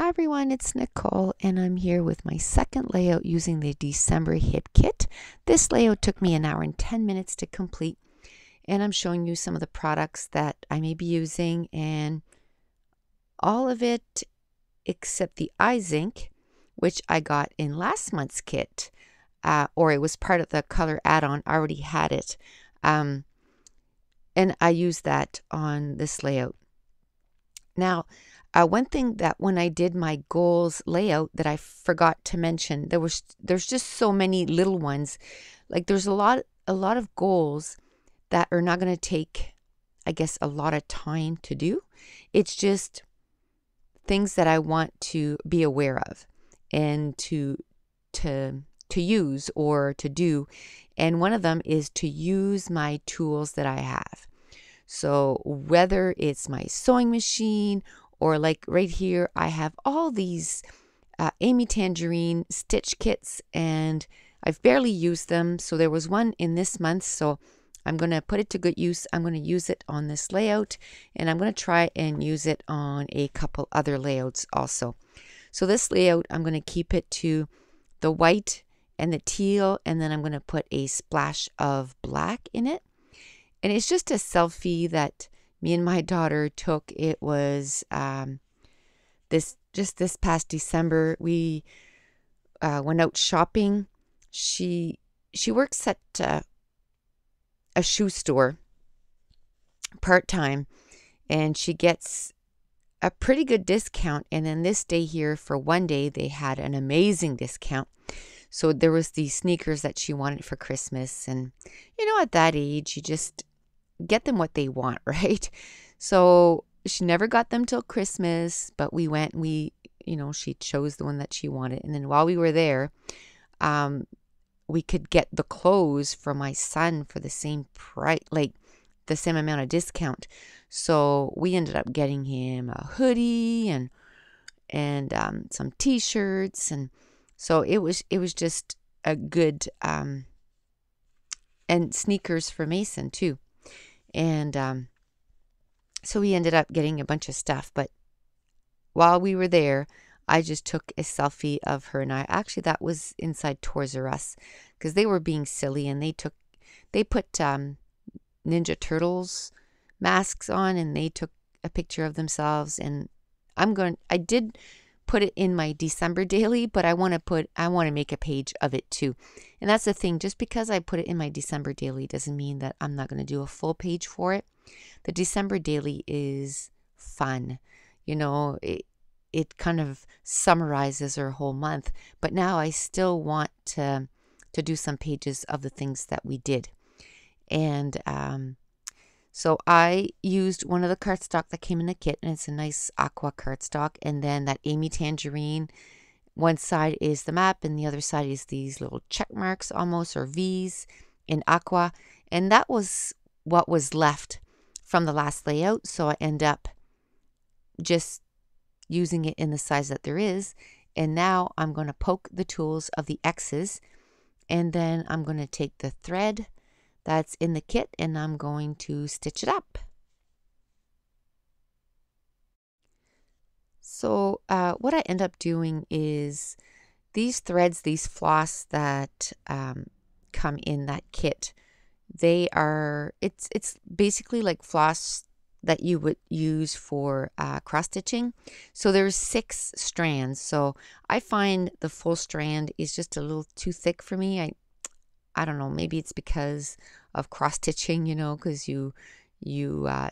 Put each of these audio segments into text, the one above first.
Hi everyone, it's Nicole and I'm here with my second layout using the December hit kit. This layout took me 1 hour and 10 minutes to complete, and I'm showing you some of the products that I may be using, and all of it except the eyes ink, which I got in last month's kit, or it was part of the color add-on. I already had it, and I used that on this layout. Now, one thing that when I did my goals layout that I forgot to mention, there's just so many little ones. Like there's a lot of goals that are not going to take, I guess, a lot of time to do. It's just things that I want to be aware of and to use or to do. And one of them is to use my tools that I have. So whether it's my sewing machine or like right here, I have all these Amy Tangerine stitch kits and I've barely used them. So there was one in this month. So I'm going to put it to good use. I'm going to use it on this layout and I'm going to try and use it on a couple other layouts also. So this layout, I'm going to keep it to the white and the teal, and then I'm going to put a splash of black in it. And it's just a selfie that me and my daughter took. It was this past December. We went out shopping. She works at a shoe store part-time, and she gets a pretty good discount. And then this day here, for one day, they had an amazing discount. So there was these sneakers that she wanted for Christmas. And, you know, at that age, you just get them what they want, right? So she never got them till Christmas, but we went and she chose the one that she wanted. And then while we were there, we could get the clothes for my son for the same price, like the same amount of discount. So we ended up getting him a hoodie and some t-shirts, and so it was just a good and sneakers for Mason too. And so we ended up getting a bunch of stuff. But while we were there, I just took a selfie of her and I. Actually, that was inside Toys R Us because they were being silly and they put Ninja Turtles masks on and they took a picture of themselves. And I did put it in my December daily, but I want to make a page of it too. And that's the thing, just because I put it in my December daily doesn't mean that I'm not going to do a full page for it. The December daily is fun. You know, it kind of summarizes our whole month, but now I still want to do some pages of the things that we did. And so I used one of the cardstock that came in the kit, and it's a nice aqua cardstock. And then that Amy Tangerine, one side is the map and the other side is these little check marks almost, or V's in aqua. And that was what was left from the last layout. So I end up just using it in the size that there is. And now I'm going to poke the tools of the X's, and then I'm going to take the thread that's in the kit and I'm going to stitch it up. So what I end up doing is these threads, these floss that come in that kit, it's basically like floss that you would use for cross stitching. So there's 6 strands. So I find the full strand is just a little too thick for me. I don't know, maybe it's because of cross stitching, because you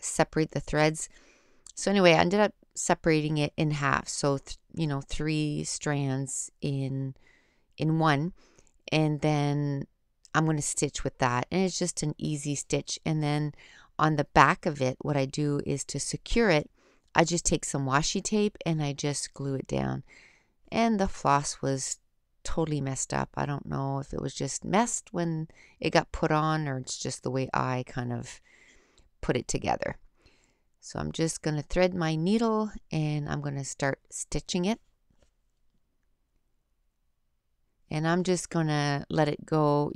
separate the threads. So anyway, I ended up separating it in half. So 3 strands in one, and then I'm going to stitch with that, and it's just an easy stitch. And then on the back of it, what I do is to secure it, I just take some washi tape and I just glue it down. And the floss was totally messed up. I don't know if it was just messed when it got put on, or it's just the way I kind of put it together. So I'm just going to thread my needle and I'm going to start stitching it. And I'm just going to let it go,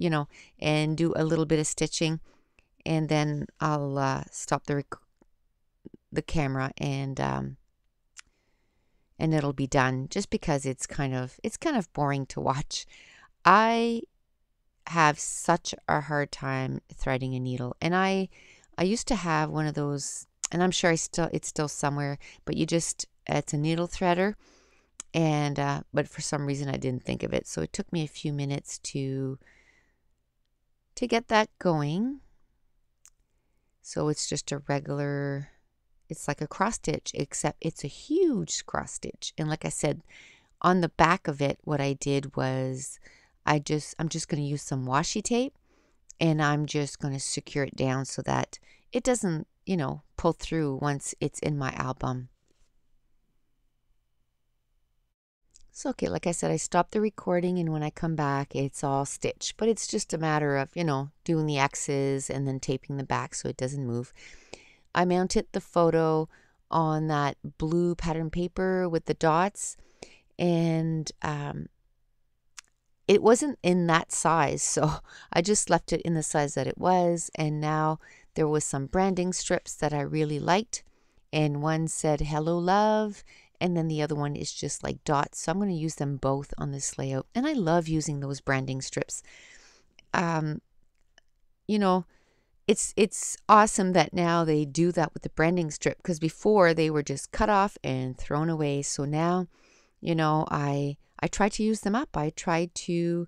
and do a little bit of stitching. And then I'll stop the camera and and it'll be done, just because it's kind of boring to watch. I have such a hard time threading a needle, and I used to have one of those, and I'm sure it's still somewhere, but it's a needle threader, and but for some reason I didn't think of it, so it took me a few minutes to get that going. So it's just a regular, it's like a cross stitch, except it's a huge cross stitch. And like I said, on the back of it, what I did was I'm just going to use some washi tape, and I'm just going to secure it down so that it doesn't, pull through once it's in my album. So, okay, like I said, I stopped the recording, and when I come back, it's all stitched. But it's just a matter of, doing the X's and then taping the back so it doesn't move. I mounted the photo on that blue pattern paper with the dots, and it wasn't in that size, so I just left it in the size that it was. And now there was some branding strips that I really liked, and one said "Hello Love," and then the other one is just like dots. So I'm going to use them both on this layout, and I love using those branding strips. It's awesome that now they do that with the branding strip, because before they were just cut off and thrown away. So now, I try to use them up. I try to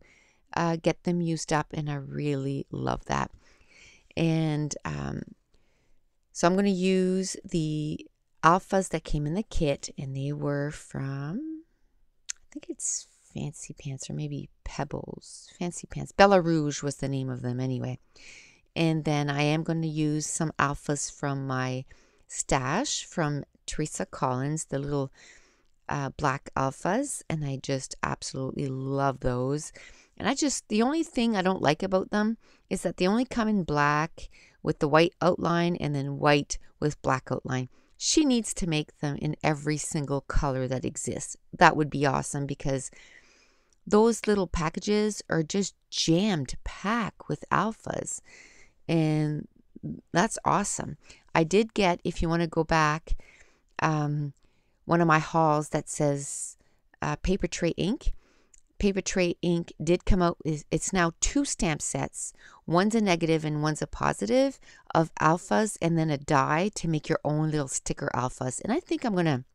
get them used up, and I really love that. And so I'm going to use the alphas that came in the kit, and they were from, I think it's Fancy Pants or maybe Pebbles. Fancy Pants. Bella Rouge was the name of them anyway. And then I am going to use some alphas from my stash from Teresa Collins, the little black alphas, and I just absolutely love those. And the only thing I don't like about them is that they only come in black with the white outline and then white with black outline. She needs to make them in every single color that exists. That would be awesome, because those little packages are just jammed packed with alphas, and that's awesome. I did get, if you want to go back, one of my hauls that says Paper Tray Ink. Paper Tray Ink did come out. It's now 2 stamp sets. One's a negative and one's a positive of alphas, and then a die to make your own little sticker alphas. And I think I'm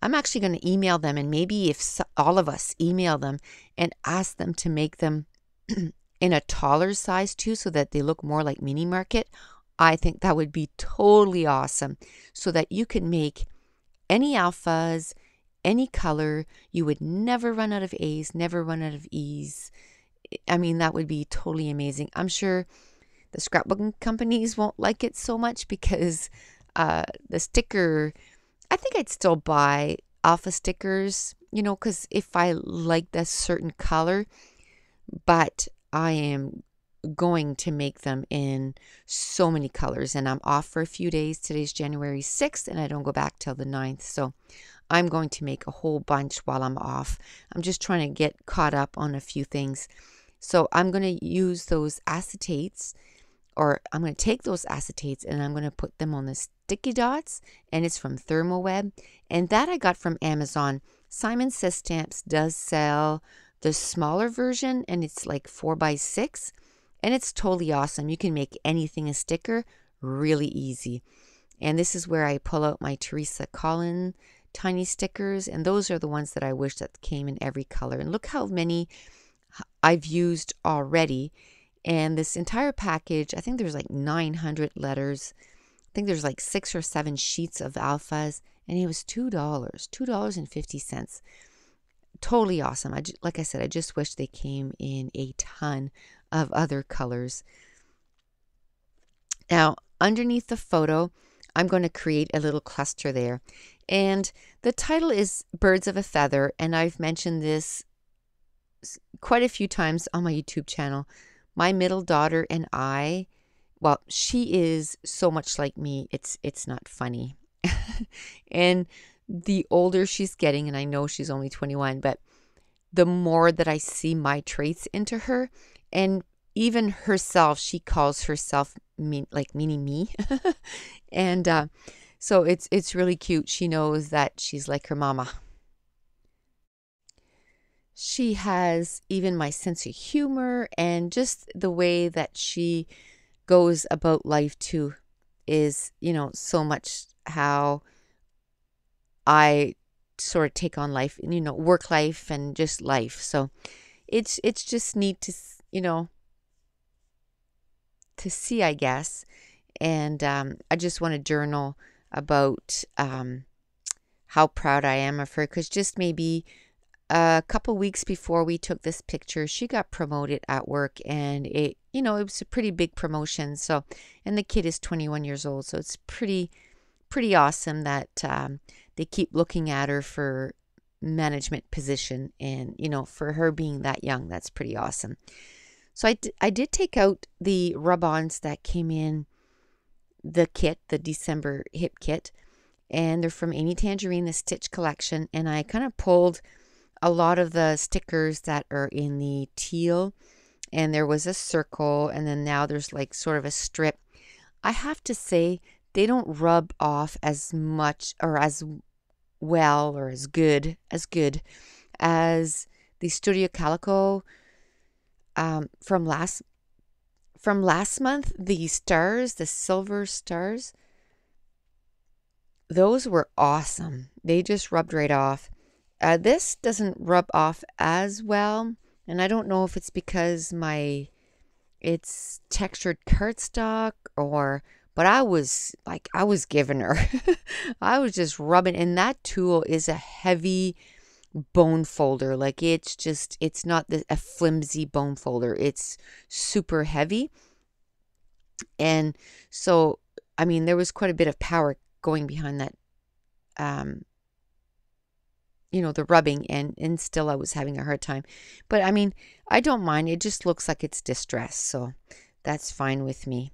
actually going to email them, and maybe if all of us email them and ask them to make them in a taller size too, so that they look more like Mini Market, I think that would be totally awesome, so that you can make any alphas, any color. You would never run out of A's, never run out of E's. I mean, that would be totally amazing. I'm sure the scrapbooking companies won't like it so much, because the sticker, I think I'd still buy alpha stickers, because if I like this certain color, but I am going to make them in so many colors, and I'm off for a few days. Today's January 6th, and I don't go back till the 9th, so I'm going to make a whole bunch while I'm off. I'm just trying to get caught up on a few things. So I'm going to use those acetates, or I'm going to take those acetates and I'm going to put them on the sticky dots, and it's from Thermoweb, and that I got from Amazon. Simon Says Stamps does sell the smaller version, and it's like 4x6, and it's totally awesome. You can make anything a sticker really easy. And this is where I pull out my Teresa Collins tiny stickers, and those are the ones that I wish that came in every color. And look how many I've used already. And this entire package, I think there's like 900 letters. I think there's like 6 or 7 sheets of alphas, and it was $2.50. Totally awesome. Like I said, I just wish they came in a ton of other colors. Now, underneath the photo, I'm going to create a little cluster there. And the title is Birds of a Feather, and I've mentioned this quite a few times on my YouTube channel. My middle daughter and I, well, she is so much like me, it's not funny. And the older she's getting, and I know she's only 21, but the more that I see my traits into her, and even herself, she calls herself meaning me. And So it's really cute. She knows that she's like her mama. She has even my sense of humor, and just the way that she goes about life too is, so much how I sort of take on life, work life and just life. So it's just neat to, to see, I guess. And I just want to journal about how proud I am of her, because just maybe a couple weeks before we took this picture, she got promoted at work, and it was a pretty big promotion. So, and the kid is 21 years old, so it's pretty awesome that they keep looking at her for management position, and for her being that young, that's pretty awesome. So I did take out the rub-ons that came in the kit, the December hip kit, and they're from Amy Tangerine, the Stitch collection, and I kind of pulled a lot of the stickers that are in the teal, and there was a circle, and then now there's like sort of a strip. I have to say they don't rub off as much or as well or as good as the Studio Calico from last month. The stars, the silver stars, those were awesome. They just rubbed right off. This doesn't rub off as well, and I don't know if it's because it's textured cardstock but I was giving her. I was just rubbing, and that tool is a heavy bone folder. Like it's not a flimsy bone folder. It's super heavy. And so, I mean, there was quite a bit of power going behind that, the rubbing, and still I was having a hard time. But I mean, I don't mind. It just looks like it's distressed, so that's fine with me.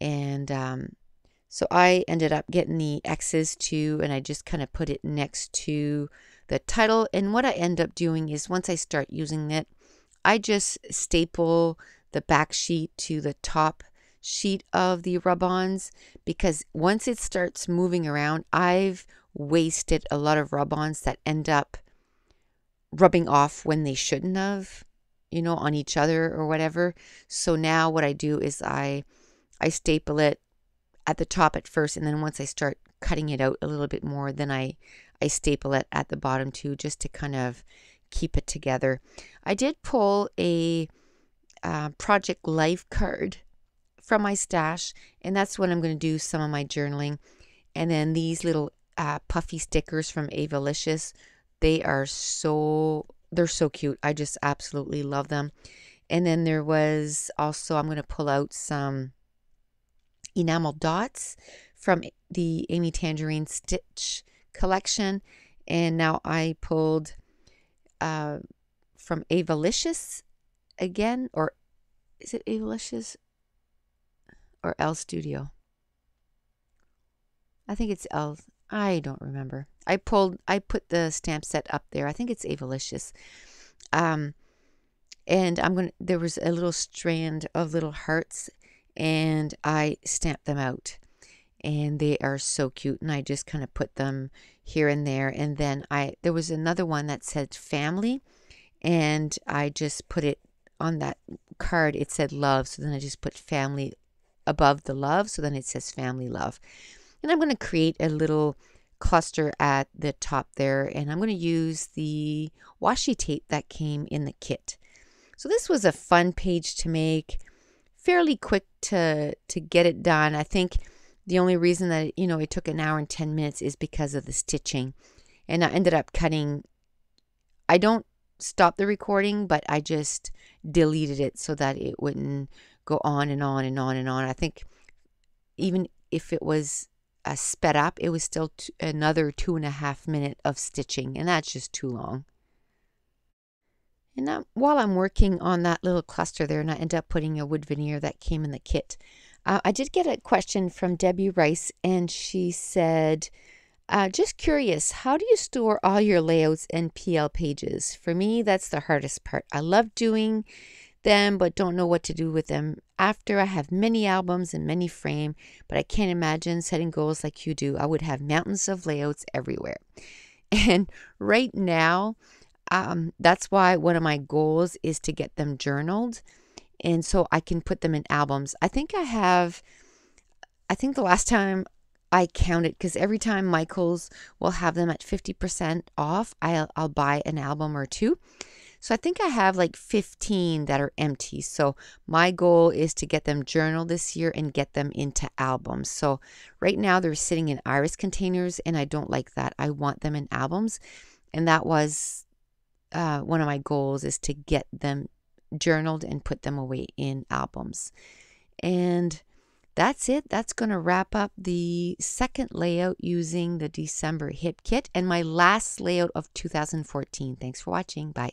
And so I ended up getting the X's too, and I just kind of put it next to the title. And what I end up doing is, once I start using it, I just staple the back sheet to the top sheet of the rub-ons, because once it starts moving around, I've wasted a lot of rub-ons that end up rubbing off when they shouldn't have, on each other or whatever. So now what I do is I staple it at the top at first, and then once I start cutting it out a little bit more, then I staple it at the bottom too, just to kind of keep it together. I did pull a Project Life card from my stash, and that's when I'm going to do some of my journaling. And then these little puffy stickers from Avalicious, they're so cute. I just absolutely love them. And then there was also, I'm going to pull out some enamel dots from the Amy Tangerine Stitch collection, and now I pulled from Avalicious again, or is it Avalicious or L Studio? I think it's L. I don't remember. I put the stamp set up there. I think it's Avalicious. And there was a little strand of little hearts, and I stamped them out, and they are so cute, and I just kind of put them here and there. And then there was another one that said family, and I just put it on that card. It said love, so then I just put family above the love, so then it says family love. And I'm going to create a little cluster at the top there, and I'm going to use the washi tape that came in the kit. So this was a fun page to make, fairly quick to get it done. I think the only reason that it took an hour and 10 minutes is because of the stitching, and I ended up cutting. I don't stop the recording, but I just deleted it so that it wouldn't go on and on and on and on. I think even if it was sped up, it was still another 2.5 minutes of stitching, and that's just too long. And now, while I'm working on that little cluster there, and I end up putting a wood veneer that came in the kit, I did get a question from Debbie Rice, and she said, just curious, how do you store all your layouts and PL pages? For me, that's the hardest part. I love doing them but don't know what to do with them after. I have many albums and many frame, but I can't imagine setting goals like you do. I would have mountains of layouts everywhere. And right now, that's why one of my goals is to get them journaled, and so I can put them in albums. I think the last time I counted, because every time Michael's will have them at 50% off, I'll buy an album or two. So I think I have like 15 that are empty. So my goal is to get them journaled this year and get them into albums. So right now they're sitting in iris containers, and I don't like that. I want them in albums. And that was one of my goals, is to get them journaled and put them away in albums. And that's it. That's going to wrap up the second layout using the December Hit Kit and my last layout of 2014. Thanks for watching. Bye.